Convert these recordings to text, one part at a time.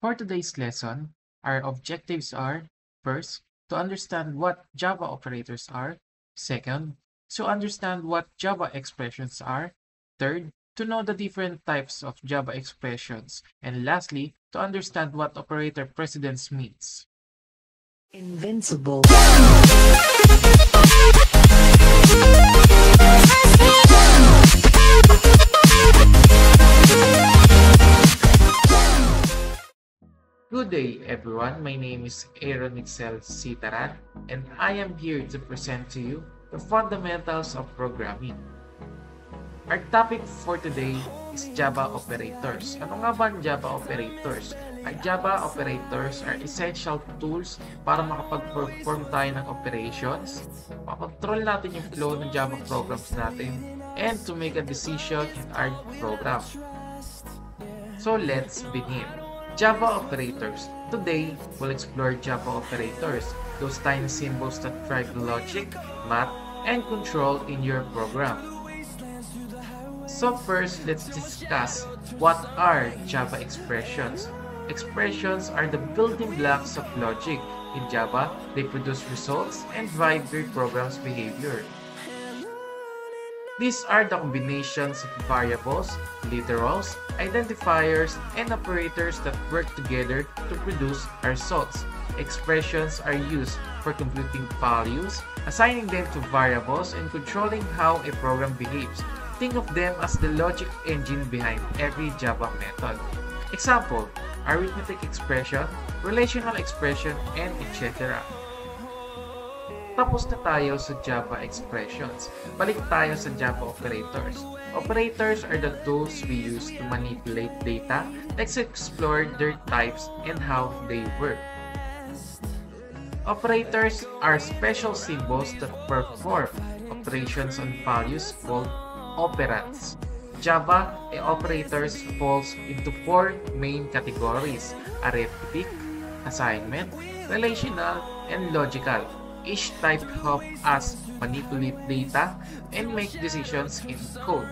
For today's lesson, our objectives are: first, to understand what Java operators are; second, to understand what Java expressions are; third, to know the different types of Java expressions; and lastly, to understand what operator precedence means. Invincible. Good day, everyone. My name is Aaron Excel Sitaran, and I am here to present to you the fundamentals of programming. Our topic for today is Java operators. Ano nga ba ang Java operators? Ang Java operators are essential tools para makapag-perform tayo ng operations, makontrol natin yung flow ng Java programs natin, and to make a decision in our program. So let's begin. Java operators. Today, we'll explore Java operators, those tiny symbols that drive logic, math, and control in your program. So first, let's discuss what are Java expressions. Expressions are the building blocks of logic. In Java, they produce results and drive your program's behavior. These are the combinations of variables, literals, identifiers, and operators that work together to produce our results. Expressions are used for computing values, assigning them to variables, and controlling how a program behaves. Think of them as the logic engine behind every Java method. Example: arithmetic expression, relational expression, and etc. Tapos na tayo sa Java expressions. Balik tayo sa Java operators. Operators are the tools we use to manipulate data. Let's explore their types and how they work. Operators are special symbols that perform operations on values called operands. Java operators falls into four main categories: arithmetic, assignment, relational, and logical. Each type helps us manipulate data and make decisions in code.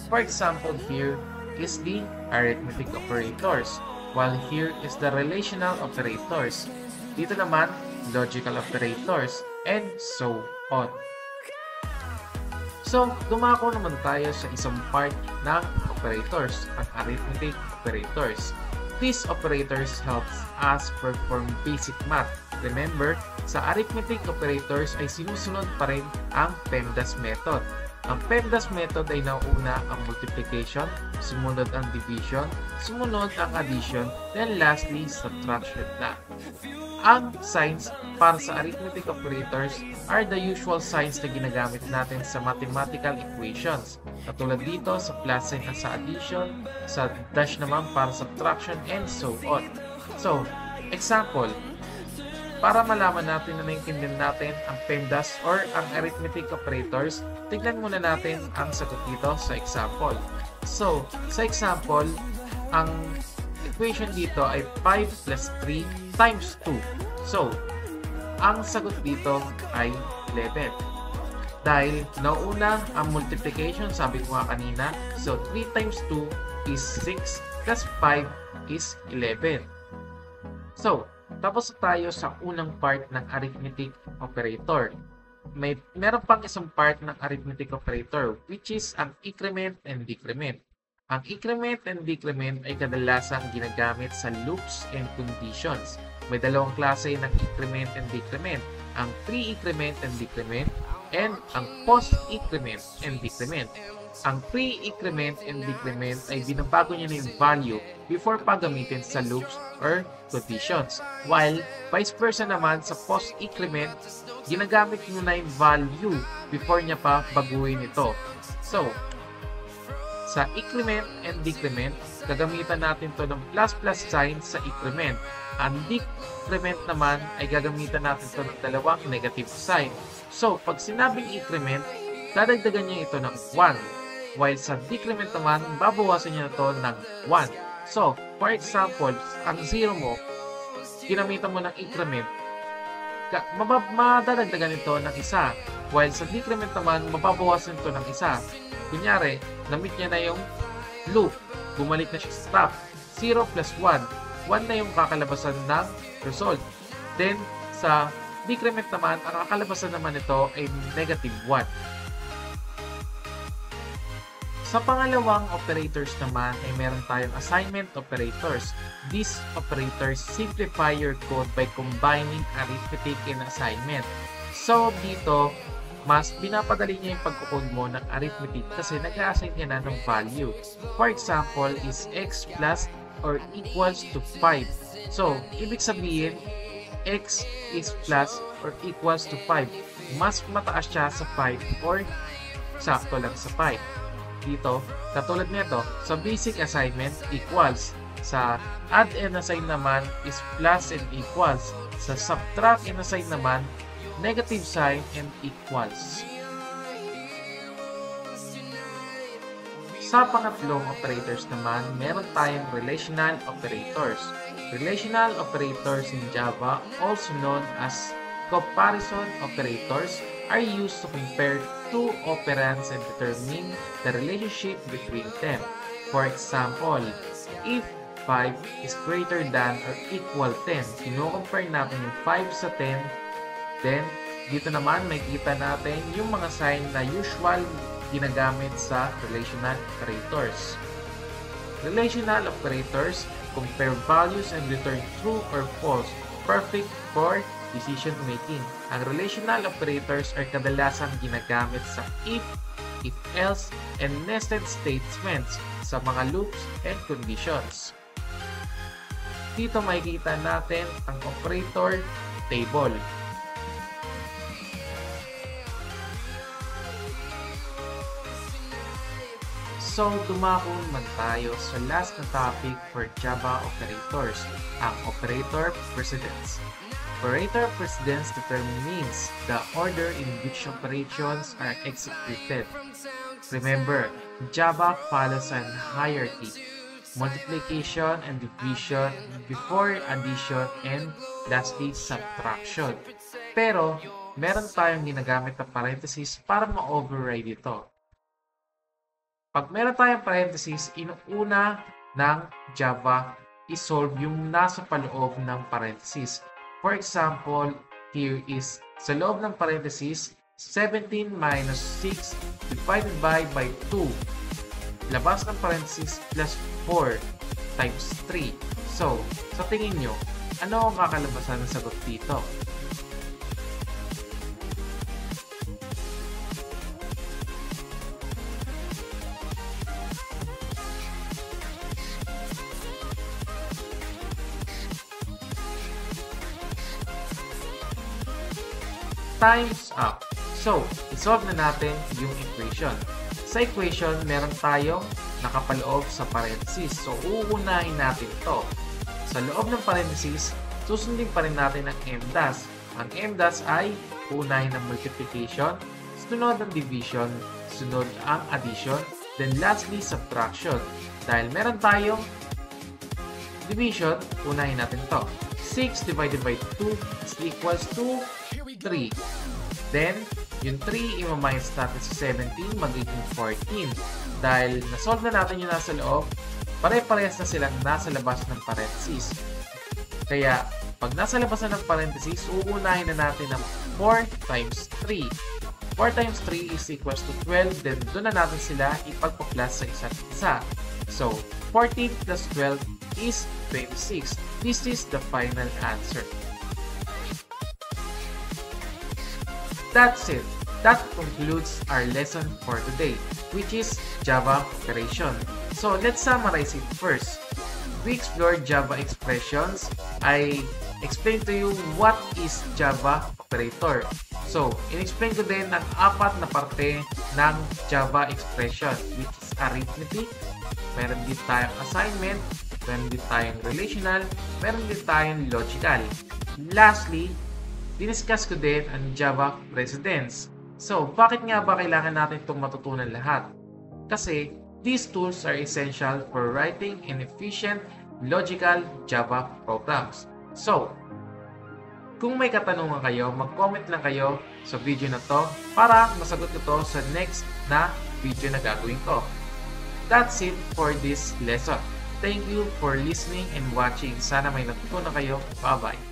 For example, here is the arithmetic operators, while here is the relational operators. Dito naman, logical operators, and so on. So, dumako naman tayo sa isang part ng operators, ang arithmetic operators. These operators helps us perform basic math. Remember, sa arithmetic operators ay sinusunod pa rin ang PEMDAS method. Ang PEMDAS method ay nauna ang multiplication, sumunod ang division, sumunod ang addition, then lastly, subtraction na. Ang signs para sa arithmetic operators are the usual signs na ginagamit natin sa mathematical equations. Katulad dito sa plus sign at sa addition, sa dash naman para subtraction, and so on. So, example, para malaman natin na naintindihan natin ang PEMDAS or ang arithmetic operators, tignan muna natin ang sagot dito sa example. So, sa example, ang equation dito ay 5 plus 3 times 2. So, ang sagot dito ay 11. Dahil nauna ang multiplication, sabi ko nga kanina, so 3 times 2 is 6 plus 5 is 11. So, tapos tayo sa unang part ng arithmetic operator. Meron pang isang part ng arithmetic operator, which is ang increment and decrement. Ang increment and decrement ay kadalasang ginagamit sa loops and conditions. May dalawang klase ng increment and decrement, ang pre-increment and decrement, and ang post-increment and decrement. Ang pre-increment and decrement ay binabago niya na yung value before pagamitin sa loops or conditions. While vice versa naman sa post-increment, ginagamit niya na yung value before niya pa baguhin ito. So, sa increment and decrement, gagamitan natin to ng plus sign sa increment. Ang decrement naman ay gagamitan natin to ng dalawang negative sign. So, pag sinabing increment, dadagdagan niya ito ng 1. While sa decrement naman, babawasan niya ito ng 1. So, for example, ang 0 mo, ginamitan mo ng increment, madadagdagan ito ng 1. While sa decrement naman, mababawasan ito ng 1. Kunyari, namit niya na yung loop, bumalik na siya sa stop. 0 plus 1, 1 na yung kakalabasan ng result. Then, sa decrement naman, ang kakalabasan naman ito ay negative 1. Sa pangalawang operators naman ay meron tayong assignment operators. These operators simplify your code by combining arithmetic and assignment. So dito, mas binapadali niya yung pagkukode mo ng arithmetic kasi nag-a-assign niya na ng value. For example, is x plus or equals to 5. So, ibig sabihin, x is plus or equals to 5. Mas mataas siya sa 5 or sakto lang sa 5. Dito, katulad nito, sa basic assignment equals. Sa add and assign naman is plus and equals. Sa subtract and assign naman, negative sign and equals. Sa pangatlong operators naman, meron tayong relational operators. Relational operators in Java, also known as comparison operators, are used to compare two operands and determine the relationship between them. For example, if 5 is greater than or equal 10, kino-compare natin yung 5 sa 10, then dito naman may kita natin yung mga sign na usual ginagamit sa relational operators. Relational operators compare values and return true or false, perfect for decision making. Ang relational operators ay kadalasang ginagamit sa if else, and nested statements sa mga loops and conditions. Dito makikita natin ang operator table. So, dumako naman tayo sa last na topic for Java operators, ang operator precedence. Operator precedence determines the order in which operations are executed. Remember, Java follows an hierarchy, multiplication and division before addition, and lastly, subtraction. Pero, meron tayong ginagamit na parenthesis para ma-override ito. Pag meron tayong parenthesis, inuuna ng Java isolve yung nasa paloob ng parenthesis. For example, here is sa loob ng parenthesis, 17 minus 6 divided by 2. Labas ng parenthesis plus 4 times 3. So, sa tingin nyo, ano ang kakalabasan ng sagot dito? Times up. So, isolve na natin yung equation. Sa equation, meron tayong nakapaloob sa parenthesis. So, uunahin natin to. Sa loob ng parenthesis, susundin pa rin natin ang m-dash. Ang m-dash ay uunahin ng multiplication, sunod ang division, sunod ang addition, then lastly, subtraction. Dahil meron tayong division, unahin natin to. 6 divided by 2 is equals to 3. Then, yung 3 i-minus natin sa 17, magiging 14. Dahil na-solve na natin yung nasa loob, pare-parehas na silang nasa labas ng parenthesis. Kaya, pag nasa labas na ng parenthesis, uunahin na natin ang 4 times 3. 4 times 3 is equals to 12, then doon na natin sila ipagpa-plus sa isa't isa. So, 14 plus 12 is 26. This is the final answer. That's it. That concludes our lesson for today, which is Java operation. So let's summarize it first. We explored Java expressions. I explained to you what is Java operator. So, in-explain ko din ang 4 na parte ng Java expression, which is arithmetic, meron din tayong assignment, meron din tayong relational, meron din tayong logical. Lastly, diniscuss ko din ang Java precedence. So, bakit nga ba kailangan natin itong matutunan lahat? Kasi, these tools are essential for writing an efficient, logical Java programs. So, kung may katanungan kayo, mag-comment lang kayo sa video na to para masagot ko to sa next na video na gagawin ko. That's it for this lesson. Thank you for listening and watching. Sana may natutunan kayo. Bye-bye!